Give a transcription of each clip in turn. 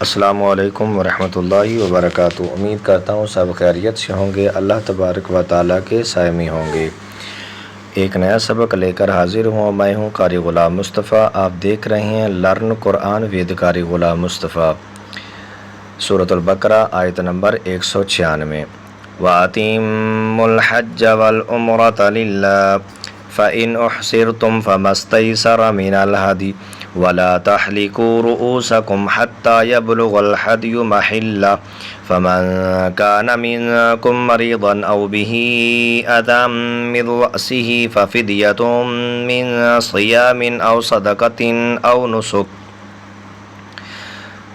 السلام علیکم ورحمۃ اللہ وبرکاتہ۔ امید کرتا ہوں سب خیریت سے ہوں گے، اللہ تبارک و تعالیٰ کے سائمی ہوں گے۔ ایک نیا سبق لے کر حاضر ہوں، میں ہوں قاری غلام مصطفیٰ۔ آپ دیکھ رہے ہیں لرن قرآن ود قاری غلام مصطفیٰ۔ سورۃ البقرہ آیت نمبر 196۔ وَأَتِمُّوا الْحَجَّ وَالْعُمْرَةَ لِلَّهِ فَإِنْ أُحْصِرْتُمْ فَمَا اسْتَيْسَرَ مِنَ الْهَدْيِ وَلَا تَحْلِقُوا رُؤُوسَكُمْ حَتَّى يَبْلُغَ الْهَدْيُ مَحِلَّهُ فَمَنْ كَانَ مِنْكُمْ مَرِيضًا أَوْ بِهِ أَذًى مِنْ رَأْسِهِ فَفِدْيَةٌ مِنْ صِيَامٍ أَوْ صَدَقَةٍ أَوْ نُسُكٍ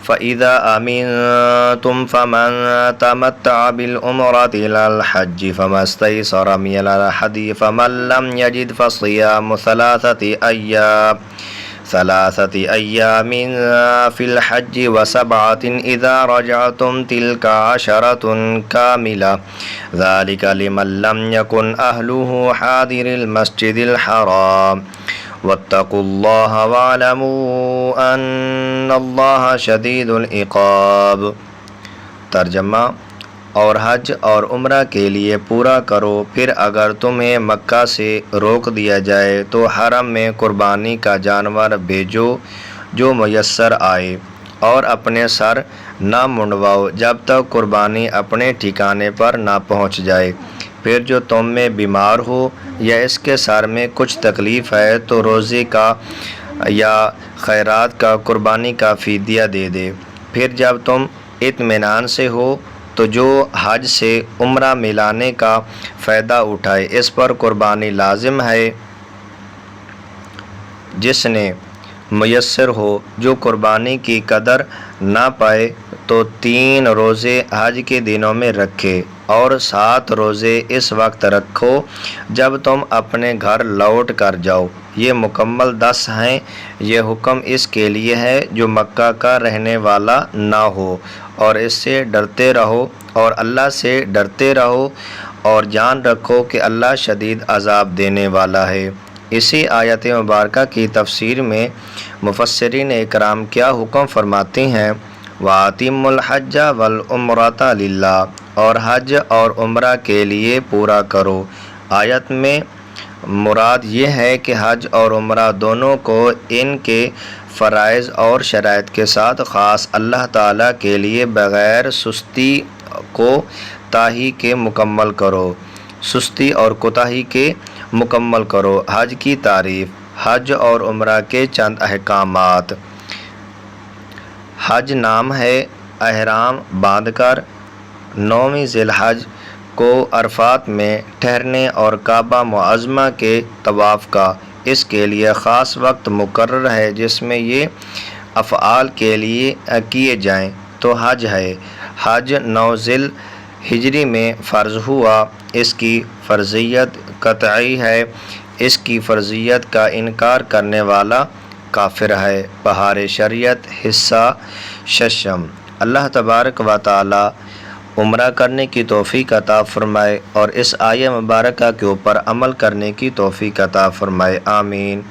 فَإِذَا أَمِنْتُمْ فَمَنْ تَمَتَّعَ بِالْعُمْرَةِ إِلَى الْحَجِّ فَمَا اسْتَيْسَرَ مِنَ الْهَدْيِ فَمَنْ لَمْ يَجِدْ فَصِيَامُ ثَلَاثَةِ أَيَّامٍ فِي الْحَجِّ وَسَبْعَةٍ إِذَا رَجَعْتُمْ تِلْكَ عَشَرَةٌ كَامِلَةٌ ذَلِكَ لِمَنْ لَمْ يَكُنْ أَهْلُهُ حَاضِرِ الْمَسْجِدِ الْحَرَامِ وَاتَّقُوا اللَّهَ وَاعْلَمُوا أَنَّ اللَّهَ شَدِيدُ الْعِقَابِ۔ ترجمہ: اور حج اور عمرہ کے لیے پورا کرو، پھر اگر تمہیں مکہ سے روک دیا جائے تو حرم میں قربانی کا جانور بھیجو جو میسر آئے، اور اپنے سر نہ منڈواؤ جب تک قربانی اپنے ٹھکانے پر نہ پہنچ جائے۔ پھر جو تم میں بیمار ہو یا اس کے سر میں کچھ تکلیف ہے تو روزے کا یا خیرات کا قربانی کا فدیہ دے دے۔ پھر جب تم اطمینان سے ہو تو جو حج سے عمرہ ملانے کا فائدہ اٹھائے، اس پر قربانی لازم ہے۔ جس نے میسر ہو، جو قربانی کی قدر نہ پائے تو 3 روزے حج کے دنوں میں رکھے، اور 7 روزے اس وقت رکھو جب تم اپنے گھر لوٹ کر جاؤ، یہ مکمل 10 ہیں۔ یہ حکم اس کے لیے ہے جو مکہ کا رہنے والا نہ ہو، اور اس سے ڈرتے رہو اور اللہ سے ڈرتے رہو، اور جان رکھو کہ اللہ شدید عذاب دینے والا ہے۔ اسی آیت مبارکہ کی تفسیر میں مفسرین اکرام کیا حکم فرماتے ہیں؟ وَأَتِمُّوا الْحَجَّ وَالْعُمْرَةَ لِلَّهِ، اور حج اور عمرہ کے لیے پورا کرو۔ آیت میں مراد یہ ہے کہ حج اور عمرہ دونوں کو ان کے فرائض اور شرائط کے ساتھ خاص اللہ تعالیٰ کے لیے بغیر سستی کوتاہی کے مکمل کرو۔ سستی اور کوتاہی کے مکمل کرو۔ حج کی تعریف۔ حج اور عمرہ کے چند احکامات۔ حج نام ہے احرام باندھ کر 9ویں ذی الحج کو عرفات میں ٹھہرنے اور کعبہ معظمہ کے طواف کا۔ اس کے لیے خاص وقت مقرر ہے جس میں یہ افعال کے لیے کیے جائیں تو حج ہے۔ حج 9 ذی الحجہ میں فرض ہوا۔ اس کی فرضیت قطعی ہے۔ اس کی فرضیت کا انکار کرنے والا کافر ہے۔ بہار شریعت حصہ ششم۔ اللہ تبارک و تعالی عمرہ کرنے کی توفیق عطا فرمائے اور اس آیہ مبارکہ کے اوپر عمل کرنے کی توفیق عطا فرمائے، آمین۔